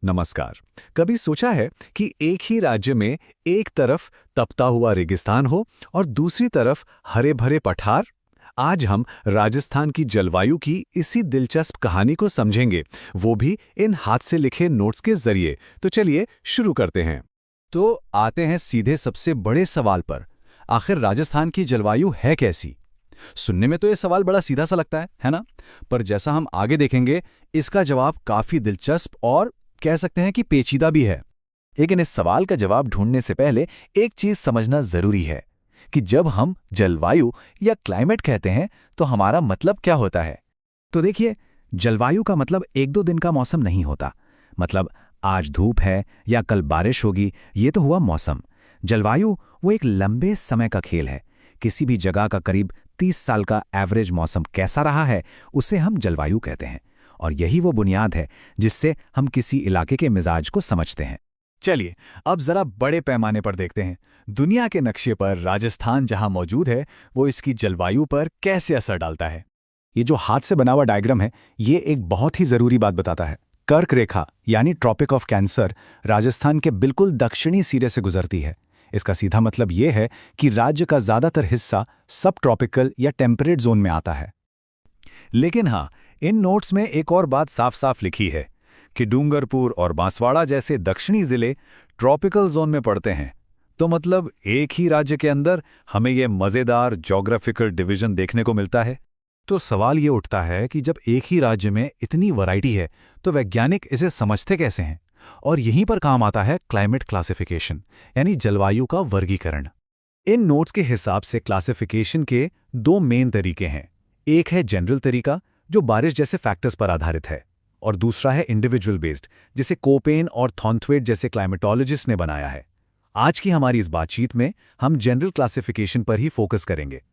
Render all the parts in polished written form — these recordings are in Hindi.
नमस्कार। कभी सोचा है कि एक ही राज्य में एक तरफ तपता हुआ रेगिस्तान हो और दूसरी तरफ हरे भरे पठार? आज हम राजस्थान की जलवायु की इसी दिलचस्प कहानी को समझेंगे, वो भी इन हाथ से लिखे नोट्स के जरिए। तो चलिए शुरू करते हैं। तो आते हैं सीधे सबसे बड़े सवाल पर। आखिर राजस्थान की जलवायु है कैसी? सुनने में तो ये सवाल बड़ा सीधा सा लगता है ना? पर जैसा हम आगे देखेंगे, इसका जवाब काफी दिलचस्प और कह सकते हैं कि पेचीदा भी है। लेकिन इस सवाल का जवाब ढूंढने से पहले एक चीज समझना जरूरी है कि जब हम जलवायु या क्लाइमेट कहते हैं तो हमारा मतलब क्या होता है। तो देखिए, जलवायु का मतलब एक दो दिन का मौसम नहीं होता। मतलब आज धूप है या कल बारिश होगी, ये तो हुआ मौसम। जलवायु वो एक लंबे समय का खेल है। किसी भी जगह का करीब 30 साल का एवरेज मौसम कैसा रहा है, उसे हम जलवायु कहते हैं। और यही वो बुनियाद है जिससे हम किसी इलाके के मिजाज को समझते हैं। चलिए अब जरा बड़े पैमाने पर देखते हैं। दुनिया के नक्शे पर राजस्थान जहां मौजूद है, वो इसकी जलवायु पर कैसे असर डालता है। ये जो हाथ से बना हुआ डायग्राम है, ये एक बहुत ही जरूरी बात बताता है। कर्क रेखा यानी ट्रॉपिक ऑफ कैंसर राजस्थान के बिल्कुल दक्षिणी सिरे से गुजरती है। इसका सीधा मतलब ये है कि राज्य का ज्यादातर हिस्सा सब ट्रॉपिकल या टेम्परेट जोन में आता है। लेकिन हाँ, इन नोट्स में एक और बात साफ साफ लिखी है कि डूंगरपुर और बांसवाड़ा जैसे दक्षिणी जिले ट्रॉपिकल जोन में पड़ते हैं। तो मतलब एक ही राज्य के अंदर हमें ये मजेदार ज्योग्राफिकल डिवीजन देखने को मिलता है। तो सवाल ये उठता है कि जब एक ही राज्य में इतनी वैरायटी है, तो वैज्ञानिक इसे समझते कैसे हैं? और यहीं पर काम आता है क्लाइमेट क्लासिफिकेशन, यानी जलवायु का वर्गीकरण। इन नोट्स के हिसाब से क्लासिफिकेशन के दो मेन तरीके हैं। एक है जनरल तरीका, जो बारिश जैसे फैक्टर्स पर आधारित है, और दूसरा है इंडिविजुअल बेस्ड, जिसे कोपेन और थॉर्नथवेट जैसे क्लाइमेटोलॉजिस्ट ने बनाया है। आज की हमारी इस बातचीत में हम जनरल क्लासिफिकेशन पर ही फोकस करेंगे।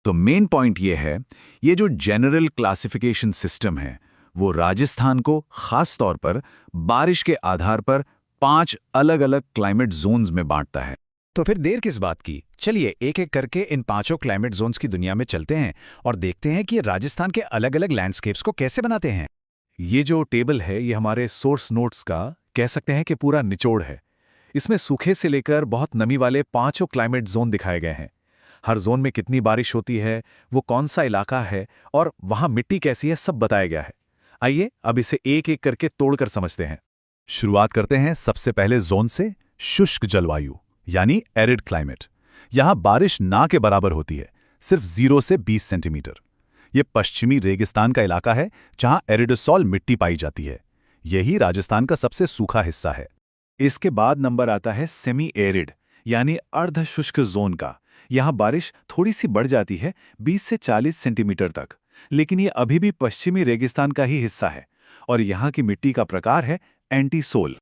तो मेन पॉइंट ये है, ये जो जनरल क्लासिफिकेशन सिस्टम है, वो राजस्थान को खास तौर पर बारिश के आधार पर 5 अलग-अलग क्लाइमेट जोन्स में बांटता है। तो फिर देर किस बात की? चलिए एक एक करके इन 5 क्लाइमेट जोन्स की दुनिया में चलते हैं और देखते हैं कि राजस्थान के अलग-अलग लैंडस्केप्स को कैसे बनाते हैं। ये जो टेबल है, ये हमारे सोर्स नोट्स का कह सकते हैं कि पूरा निचोड़ है। इसमें सूखे से लेकर बहुत नमी वाले 5 क्लाइमेट जोन दिखाए गए हैं। हर जोन में कितनी बारिश होती है, वो कौन सा इलाका है और वहां मिट्टी कैसी है, सब बताया गया है। आइए अब इसे एक एक करके तोड़कर समझते हैं। शुरुआत करते हैं सबसे पहले जोन से, शुष्क जलवायु यानी एरिड क्लाइमेट। यहां बारिश ना के बराबर होती है, सिर्फ 0 से 20 सेंटीमीटर। ये पश्चिमी रेगिस्तान का इलाका है जहां एरिडोसॉल मिट्टी पाई जाती है। यही राजस्थान का सबसे सूखा हिस्सा है। इसके बाद नंबर आता है सेमी एरिड यानी अर्ध शुष्क जोन का। यहां बारिश थोड़ी सी बढ़ जाती है, 20 से 40 सेंटीमीटर तक, लेकिन ये अभी भी पश्चिमी रेगिस्तान का ही हिस्सा है और यहां की मिट्टी का प्रकार है एंटीसोल।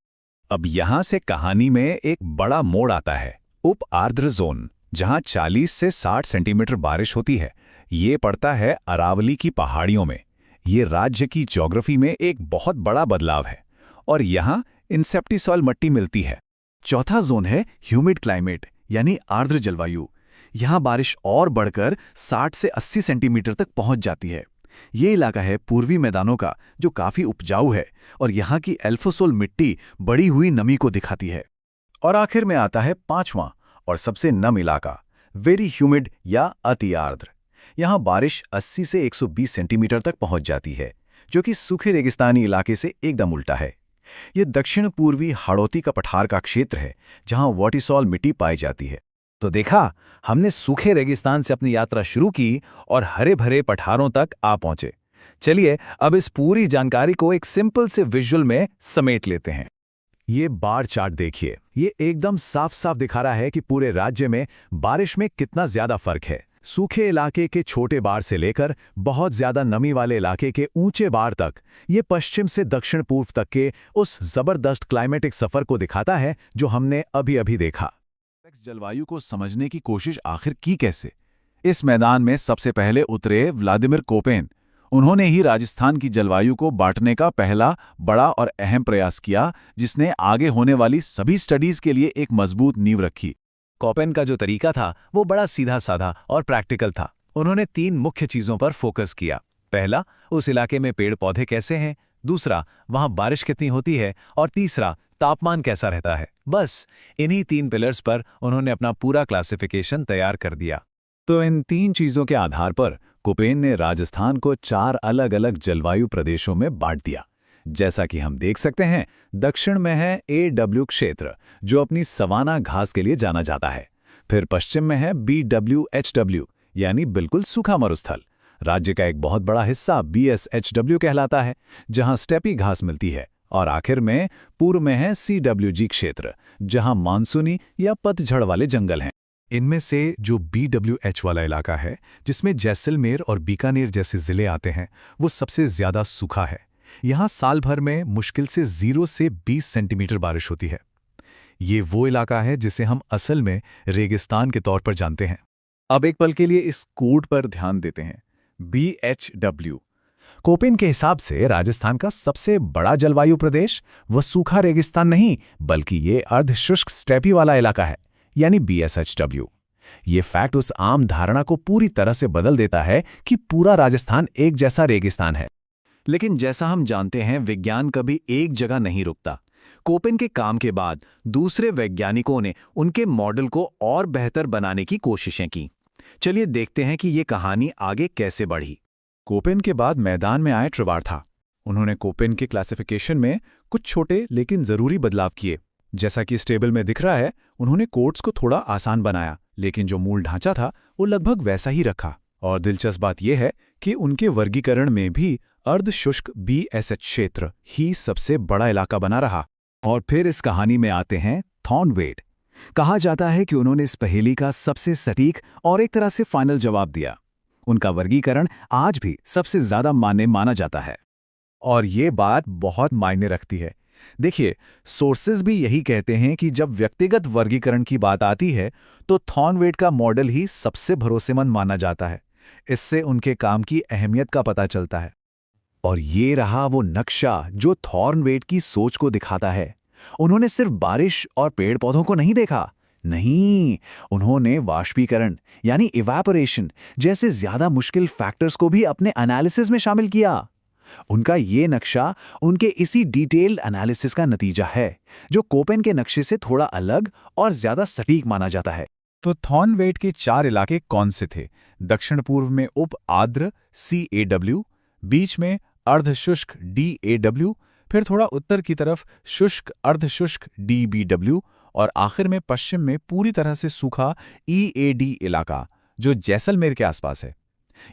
अब यहां से कहानी में एक बड़ा मोड़ आता है, उप आर्द्र जोन, जहां 40 से 60 सेंटीमीटर बारिश होती है। ये पड़ता है अरावली की पहाड़ियों में। ये राज्य की ज्योग्राफी में एक बहुत बड़ा बदलाव है और यहां इंसेप्टिसॉल मिट्टी मिलती है। चौथा जोन है ह्यूमिड क्लाइमेट यानी आर्द्र जलवायु। यहां बारिश और बढ़कर 60 से 80 सेंटीमीटर तक पहुंच जाती है। ये इलाका है पूर्वी मैदानों का, जो काफी उपजाऊ है और यहां की एल्फोसोल मिट्टी बढ़ी हुई नमी को दिखाती है। और आखिर में आता है 5वां और सबसे नम इलाका, वेरी ह्यूमिड या अति आर्द्र। यहां बारिश 80 से 120 सेंटीमीटर तक पहुंच जाती है, जो कि सूखे रेगिस्तानी इलाके से एकदम उल्टा है। ये दक्षिण पूर्वी हाड़ौती का पठार का क्षेत्र है, जहां वर्टिसॉल मिट्टी पाई जाती है। तो देखा, हमने सूखे रेगिस्तान से अपनी यात्रा शुरू की और हरे भरे पठारों तक आ पहुंचे। चलिए अब इस पूरी जानकारी को एक सिंपल से विजुअल में समेट लेते हैं। ये बार चार्ट देखिए, ये एकदम साफ साफ दिखा रहा है कि पूरे राज्य में बारिश में कितना ज्यादा फर्क है। सूखे इलाके के छोटे बार से लेकर बहुत ज्यादा नमी वाले इलाके के ऊंचे बार तक, ये पश्चिम से दक्षिण पूर्व तक के उस जबरदस्त क्लाइमेटिक सफर को दिखाता है जो हमने अभी अभी देखा। जलवायु को समझने की कोशिश आखिर की कैसे? इस मैदान में सबसे पहले उतरे व्लादिमीर कोपेन। उन्होंने ही राजस्थान की जलवायु को बांटने का पहला बड़ा और अहम प्रयास किया, जिसने आगे होने वाली सभी स्टडीज के लिए एक मजबूत नींव रखी। कोपेन का जो तरीका था वो बड़ा सीधा साधा और प्रैक्टिकल था। उन्होंने 3 मुख्य चीजों पर फोकस किया। पहला, उस इलाके में पेड़ पौधे कैसे हैं, दूसरा वहां बारिश कितनी होती है, और तीसरा तापमान कैसा रहता है। बस इन्हीं 3 पिलर्स पर उन्होंने अपना पूरा क्लासिफिकेशन तैयार कर दिया। तो इन 3 चीजों के आधार पर कोपेन ने राजस्थान को 4 अलग-अलग जलवायु प्रदेशों में बांट दिया। जैसा कि हम देख सकते हैं, दक्षिण में है AW क्षेत्र, जो अपनी सवाना घास के लिए जाना जाता है। फिर पश्चिम में है BWHW, यानी बिल्कुल सूखा मरुस्थल। राज्य का एक बहुत बड़ा हिस्सा BSHW कहलाता है, जहां स्टेपी घास मिलती है। और आखिर में पूर्व में है CWG क्षेत्र, जहां मानसूनी या पतझड़ वाले जंगल हैं। इनमें से जो BWH वाला इलाका है, जिसमें जैसलमेर और बीकानेर जैसे जिले आते हैं, वो सबसे ज्यादा सूखा है। यहाँ साल भर में मुश्किल से 0 से 20 सेंटीमीटर बारिश होती है। ये वो इलाका है जिसे हम असल में रेगिस्तान के तौर पर जानते हैं। अब एक पल के लिए इस कोड पर ध्यान देते हैं, BHW। कोपेन के हिसाब से राजस्थान का सबसे बड़ा जलवायु प्रदेश वह सूखा रेगिस्तान नहीं, बल्कि ये अर्धशुष्क स्टेपी वाला इलाका है, यानी BSHW। ये फैक्ट उस आम धारणा को पूरी तरह से बदल देता है कि पूरा राजस्थान एक जैसा रेगिस्तान है। लेकिन जैसा हम जानते हैं, विज्ञान कभी एक जगह नहीं रुकता। कोपेन के काम के बाद दूसरे वैज्ञानिकों ने उनके मॉडल को और बेहतर बनाने की कोशिशें की। चलिए देखते हैं कि ये कहानी आगे कैसे बढ़ी। कोपेन के बाद मैदान में आए ट्रिवार्था। उन्होंने कोपेन के क्लासिफिकेशन में कुछ छोटे लेकिन जरूरी बदलाव किए। जैसा कि इस टेबल में दिख रहा है, उन्होंने कोड्स को थोड़ा आसान बनाया, लेकिन जो मूल ढांचा था वो लगभग वैसा ही रखा। और दिलचस्प बात यह है कि उनके वर्गीकरण में भी अर्धशुष्क BSH क्षेत्र ही सबसे बड़ा इलाका बना रहा। और फिर इस कहानी में आते हैं थॉर्नवेट। कहा जाता है कि उन्होंने इस पहेली का सबसे सटीक और एक तरह से फाइनल जवाब दिया। उनका वर्गीकरण आज भी सबसे ज्यादा मान्य माना जाता है। और ये बात बहुत मायने रखती है। देखिए, सोर्सेज भी यही कहते हैं कि जब व्यक्तिगत वर्गीकरण की बात आती है तो थॉर्नवेट का मॉडल ही सबसे भरोसेमंद माना जाता है। इससे उनके काम की अहमियत का पता चलता है। और ये रहा वो नक्शा जो थॉर्नवेट की सोच को दिखाता है। उन्होंने सिर्फ बारिश और पेड़ पौधों को नहीं देखा, नहीं, उन्होंने वाष्पीकरण यानी इवैपोरेशन जैसे ज्यादा मुश्किल फैक्टर्स को भी अपने एनालिसिस में शामिल किया। उनका ये नक्शा उनके इसी डिटेल्ड एनालिसिस का नतीजा है, जो कोपेन के नक्शे से थोड़ा अलग और ज्यादा सटीक माना जाता है। तो थॉर्नवेट के 4 इलाके कौन से थे? दक्षिण पूर्व में उप आर्द्र CAW, बीच में अर्धशुष्क DAW, फिर थोड़ा उत्तर की तरफ शुष्क अर्धशुष्क DBW, और आखिर में पश्चिम में पूरी तरह से सूखा EAD इलाका, जो जैसलमेर के आसपास है।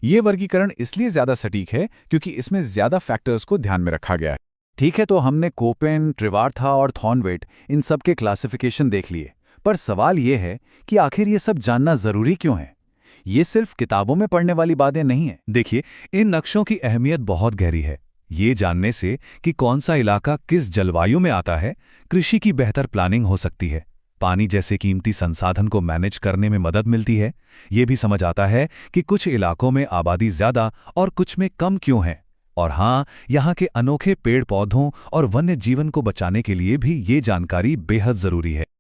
ये वर्गीकरण इसलिए ज्यादा सटीक है क्योंकि इसमें ज्यादा फैक्टर्स को ध्यान में रखा गया है। ठीक है, तो हमने कोपेन, ट्रिवार्था और थॉर्नवेट इन सब के क्लासिफिकेशन देख लिए, पर सवाल ये है कि आखिर ये सब जानना जरूरी क्यों है? ये सिर्फ किताबों में पढ़ने वाली बातें नहीं है। देखिए, इन नक्शों की अहमियत बहुत गहरी है। ये जानने से कि कौन सा इलाका किस जलवायु में आता है, कृषि की बेहतर प्लानिंग हो सकती है, पानी जैसे कीमती संसाधन को मैनेज करने में मदद मिलती है। ये भी समझ आता है कि कुछ इलाकों में आबादी ज्यादा और कुछ में कम क्यों है। और हाँ, यहाँ के अनोखे पेड़ पौधों और वन्य जीवन को बचाने के लिए भी ये जानकारी बेहद जरूरी है।